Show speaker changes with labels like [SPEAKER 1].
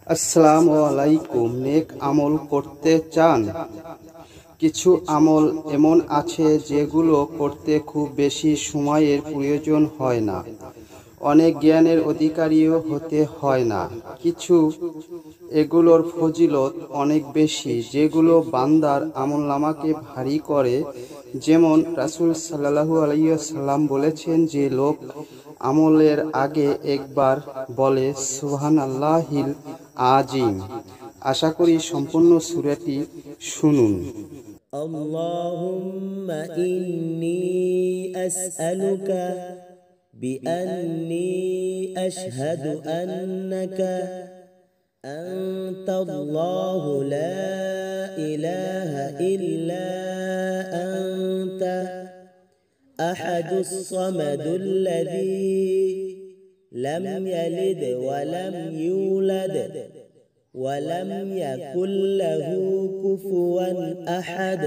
[SPEAKER 1] আসসালামু আলাইকুম। নেক আমল করতে চান? কিছু আমল এমন আছে যেগুলো করতে খুব বেশি সময়ের প্রয়োজন হয় না, অনেক জ্ঞানের অধিকারীও হতে হয় না। কিছু এগুলোর ফজিলত অনেক বেশি, যেগুলো বান্দার আমলনামাকে ভারী করে। যেমন রাসূল সাল্লাল্লাহু আলাইহি ওয়াসাল্লাম বলেছেন যে লোক আমলের আগে একবার বলে সুবহানাল্লাহিল আজিম। আশা করি সম্পূর্ণ সূরাটি শুনুন।
[SPEAKER 2] আল্লাহুম্মা ইন্নী আসআলুকা বিআন্নী আশহাদু আন্নাকা আনতাল্লাহু লা ইলাহা ইল্লা আনতা আহাদুস সামাদুল্লাযী লাম ইয়ালিদ ওয়া লাম ইউলাদ ওয়া লাম ইয়াকুল লাহু কুফুয়ান আহাদ।